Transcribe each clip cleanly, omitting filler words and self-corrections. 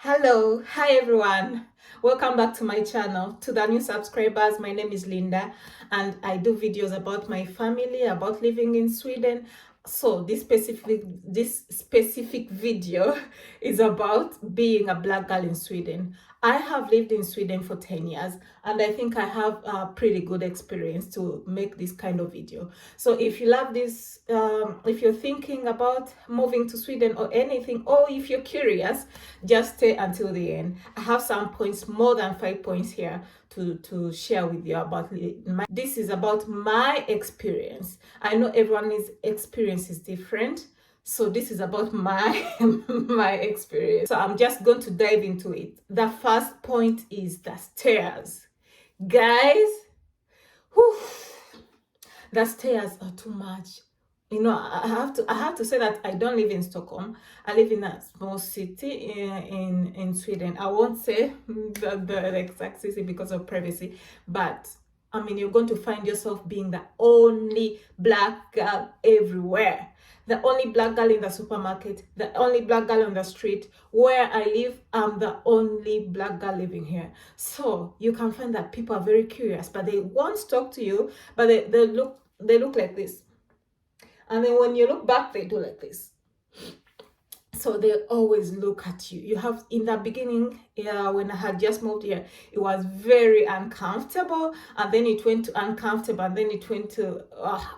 Hello, hi everyone. Welcome back to my channel. To the new subscribers, my name is Linda and I do videos about my family, about living in Sweden. So this specific video is about being a black girl in Sweden. I have lived in Sweden for 10 years and I think I have a pretty good experience to make this kind of video. So if you love this, if you're thinking about moving to Sweden or anything, or if you're curious, just stay until the end. I have some points, more than 5 points here to share with you about this is about my experience. I know everyone's experience is different, so this is about my my experience. So I'm just going to dive into it. The first point is the stairs, guys. Whew, the stairs are too much. I have to say that I don't live in Stockholm. I live in a small city in Sweden. I won't say the exact city because of privacy, but I mean, you're going to find yourself being the only black girl everywhere. The only black girl in the supermarket, the only black girl on the street. Where I live, I'm the only black girl living here. So you can find that people are very curious, but they won't talk to you, but they look like this. And then when you look back, they do like this. So they always look at you. You have, in the beginning, when I had just moved here, it was very uncomfortable, and then it went to uncomfortable, and then it went to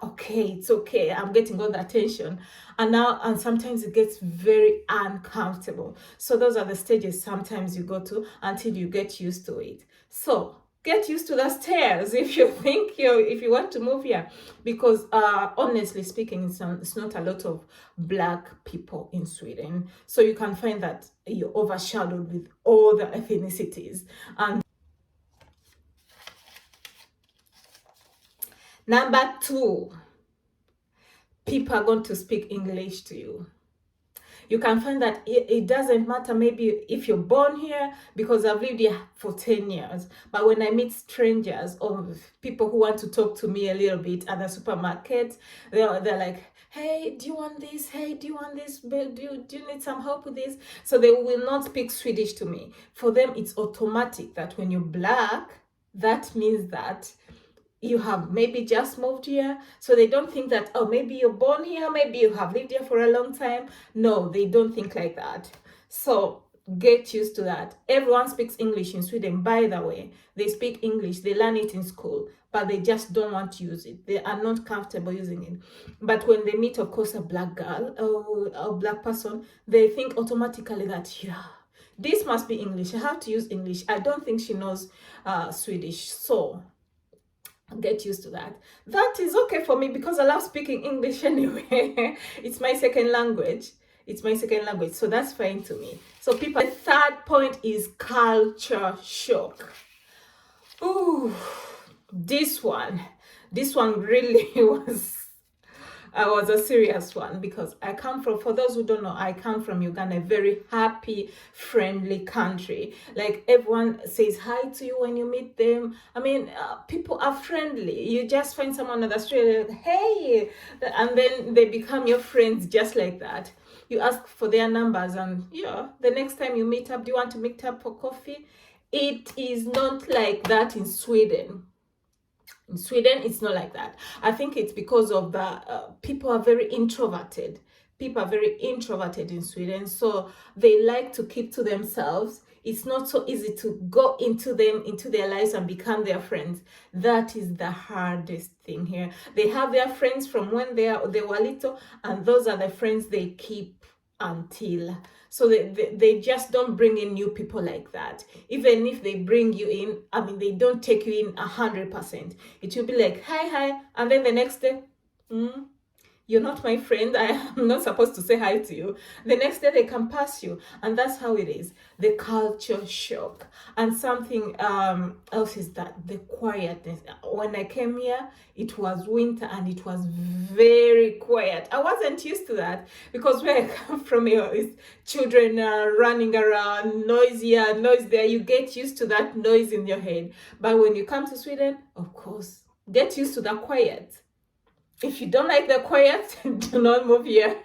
okay, it's okay, I'm getting all the attention, and sometimes it gets very uncomfortable. So those are the stages sometimes you go to until you get used to it. So get used to the stairs if you think if you want to move here, because honestly speaking, it's not a lot of black people in Sweden, so you can find that you're overshadowed with all the ethnicities. And number two, people are going to speak English to you. You can find that it doesn't matter maybe if you're born here, because I've lived here for 10 years. But when I meet strangers or people who want to talk to me a little bit at the supermarket, they're like, hey, do you want this? Hey, do you want this? Do you need some help with this? So they will not speak Swedish to me. For them, it's automatic that when you're black, that means that you have maybe just moved here. So they don't think that, oh, maybe you're born here, maybe you have lived here for a long time. No, they don't think like that. So get used to that. Everyone speaks English in Sweden, by the way. They speak English, they learn it in school, but they just don't want to use it. They are not comfortable using it. But when they meet, of course, a black girl or a black person, they think automatically that, yeah, this must be English, I have to use English. I don't think she knows Swedish. So get used to that. That is okay for me because I love speaking English anyway. It's my second language. So that's fine to me. So people, the third point is culture shock. Ooh, this one really was a serious one, because I come from, for those who don't know, I come from Uganda, a very happy, friendly country. Like, everyone says hi to you when you meet them. I mean, people are friendly. You just find someone on the street, like, hey, and then they become your friends just like that. You ask for their numbers, and yeah, the next time you meet up, do you want to meet up for coffee? It is not like that in Sweden. In Sweden, it's not like that. I think it's because of the people are very introverted. People are very introverted in Sweden, so they like to keep to themselves. It's not so easy to go into their lives and become their friends. That is the hardest thing here. They have their friends from when they were little, and those are the friends they keep until. So they just don't bring in new people like that. Even if they bring you in, I mean, they don't take you in 100%. It will be like, hi, and then the next day, you're not my friend, I am not supposed to say hi to you. The next day they can pass you, and that's how it is. The culture shock. And something else is that the quietness. When I came here, it was winter and it was very quiet. I wasn't used to that, because where I come from here is children running around, noise here, noise there. You get used to that noise in your head. But when you come to Sweden, of course, get used to the quiet. If you don't like the quiet, do not move here.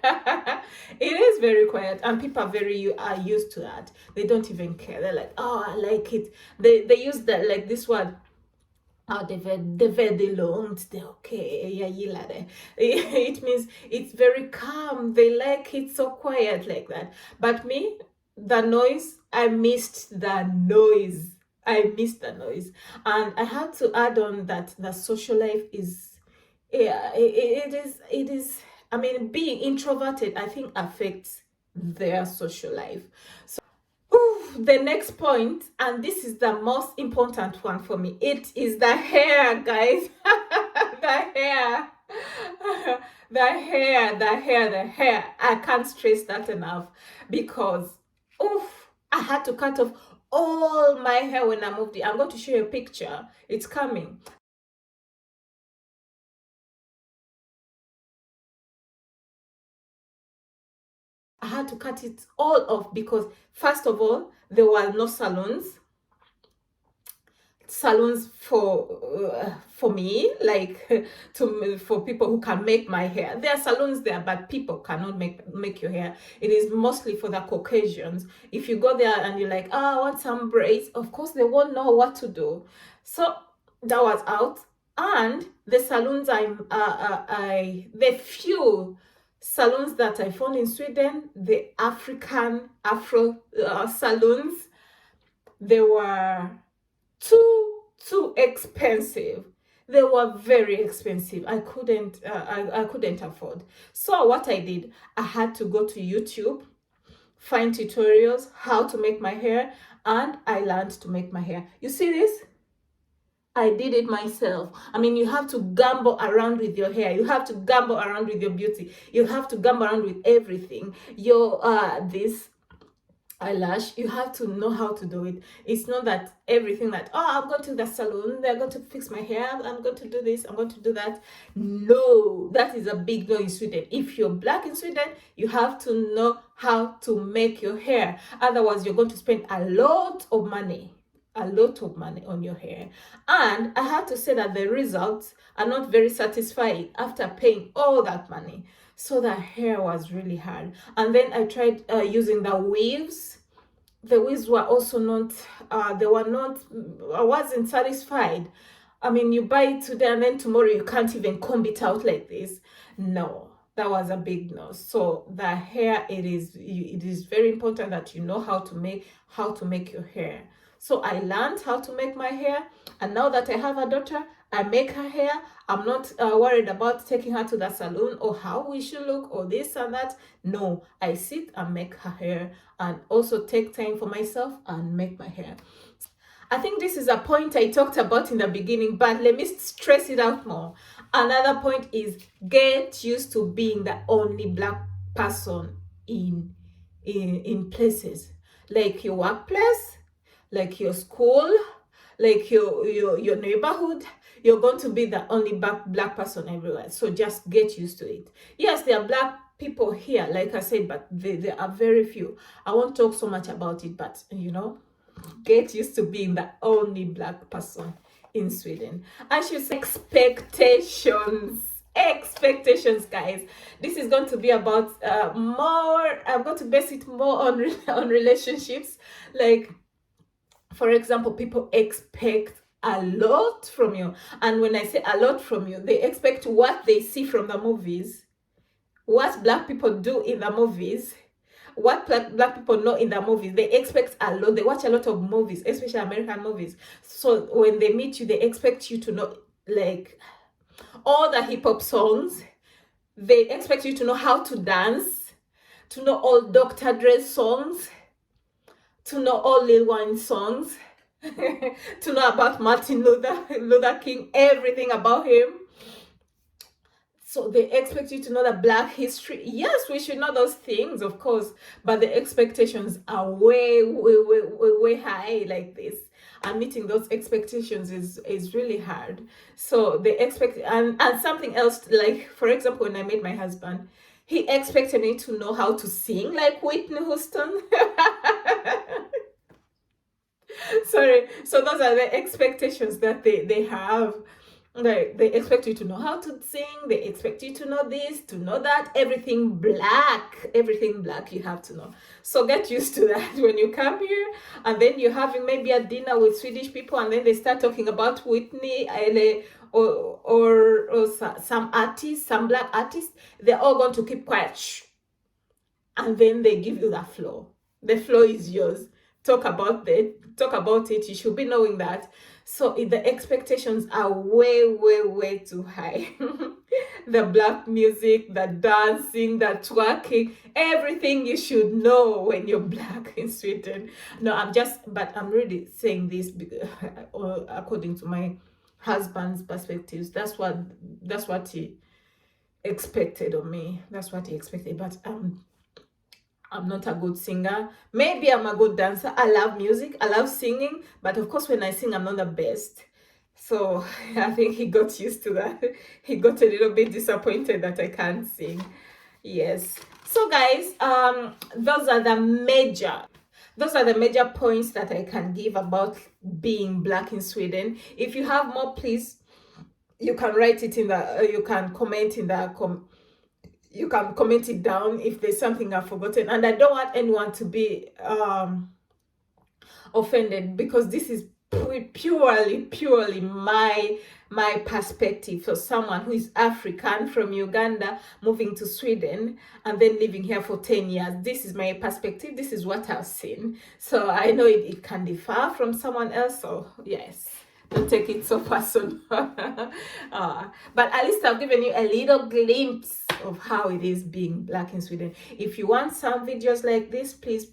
It is very quiet, and people are used to that. They don't even care. They're like, oh, I like it. They use that, like this word. Oh, det är väldigt lugnt. Det är okej. Jag gillar det. It means it's very calm. They like it so quiet like that. But me, the noise, I missed the noise. I missed the noise. And I had to add on that the social life is, yeah, it is, I mean, being introverted, I think, affects their social life. So the next point, and this is the most important one for me, it is the hair, guys. The hair. The hair. I can't stress that enough, because I had to cut off all my hair when I moved it. I'm going to show you a picture. It's coming. I had to cut it all off because, first of all, there were no salons for me, like for people who can make my hair. There are salons there, but people cannot make your hair. It is mostly for the Caucasians. If you go there and you're like, oh, I want some braids, of course they won't know what to do. So that was out. And the salons the few salons that I found in Sweden, the Afro salons, they were too expensive. They were very expensive. I couldn't afford. So what I did, I had to go to YouTube, find tutorials how to make my hair, and I learned to make my hair. You see this? I did it myself. I mean, you have to gamble around with your hair. You have to gamble around with your beauty. You have to gamble around with everything. Your this eyelash, you have to know how to do it. It's not that everything that, oh, I'm going to the salon, they're going to fix my hair, I'm going to do this, I'm going to do that. No, that is a big no in Sweden. If you're black in Sweden, you have to know how to make your hair. Otherwise, you're going to spend a lot of money on your hair. And I have to say that the results are not very satisfying after paying all that money. So the hair was really hard. And then I tried using the weaves. The weaves were also not, I wasn't satisfied. I mean, you buy it today and then tomorrow you can't even comb it out like this. No, that was a big no. So the hair, it is very important that you know how to make your hair. So I learned how to make my hair, and now that I have a daughter, I make her hair. I'm not worried about taking her to the salon or how we should look or this and that. No, I sit and make her hair, and also take time for myself and make my hair. I think this is a point I talked about in the beginning, but let me stress it out more. Another point is get used to being the only black person in places, like your workplace, like your school, like your neighborhood. You're going to be the only black person everywhere. So just get used to it. Yes, there are black people here, like I said, but there are very few. I won't talk so much about it, but get used to being the only black person in Sweden. I should say expectations, guys. This is going to be about I'm going to base it more on relationships. Like, for example, people expect a lot from you. And when I say a lot from you, they expect what they see from the movies, what black people do in the movies, what black people know in the movies. They expect a lot. They watch a lot of movies, especially American movies. So when they meet you, they expect you to know, like, all the hip-hop songs. They expect you to know how to dance, to know all Dr. Dre songs, to know all Lil Wayne songs, to know about Martin Luther King, everything about him. So they expect you to know the black history. Yes, we should know those things, of course, but the expectations are way high like this. And meeting those expectations is really hard. So they expect, and something else, like, for example, when I met my husband, he expected me to know how to sing like Whitney Houston. Sorry. So those are the expectations that they have. They expect you to know how to sing, they expect you to know this, to know that, everything black you have to know. So get used to that when you come here, and then you're having maybe a dinner with Swedish people, and then they start talking about Whitney, or some artists, some black artists. They're all going to keep quiet. Shh. And then they give you that floor. The floor is yours. Talk about it. You should be knowing that. So the expectations are way too high. The black music, the dancing, the twerking, everything you should know when you're black in Sweden. No, but I'm really saying this according to my husband's perspectives. That's what he expected of me. That's what he expected. But I'm not a good singer. Maybe I'm a good dancer. I love music. I love singing. But of course, when I sing, I'm not the best. So I think he got used to that. He got a little bit disappointed that I can't sing. Yes. So guys, those are the major points that I can give about being black in Sweden. If you have more, please, you can write it in the, you can comment in the you can comment it down if there's something I've forgotten. And I don't want anyone to be offended, because this is purely my perspective. For someone who is African from Uganda, moving to Sweden and then living here for 10 years, this is my perspective. This is what I've seen. So I know it can differ from someone else. So yes, don't take it so personal. But at least I've given you a little glimpse of how it is being black in Sweden. If you want some videos like this, please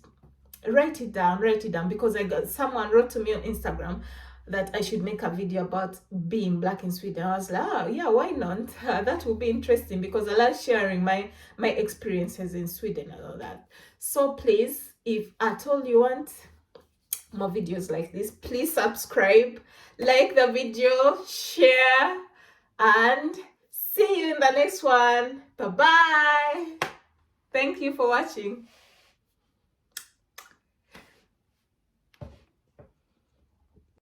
write it down, because someone wrote to me on Instagram that I should make a video about being black in Sweden. I was like, oh yeah, why not? That would be interesting, because I like sharing my experiences in Sweden and all that. So please, if at all you want more videos like this, please subscribe, like the video, share, and see you in the next one. Bye bye. Thank you for watching.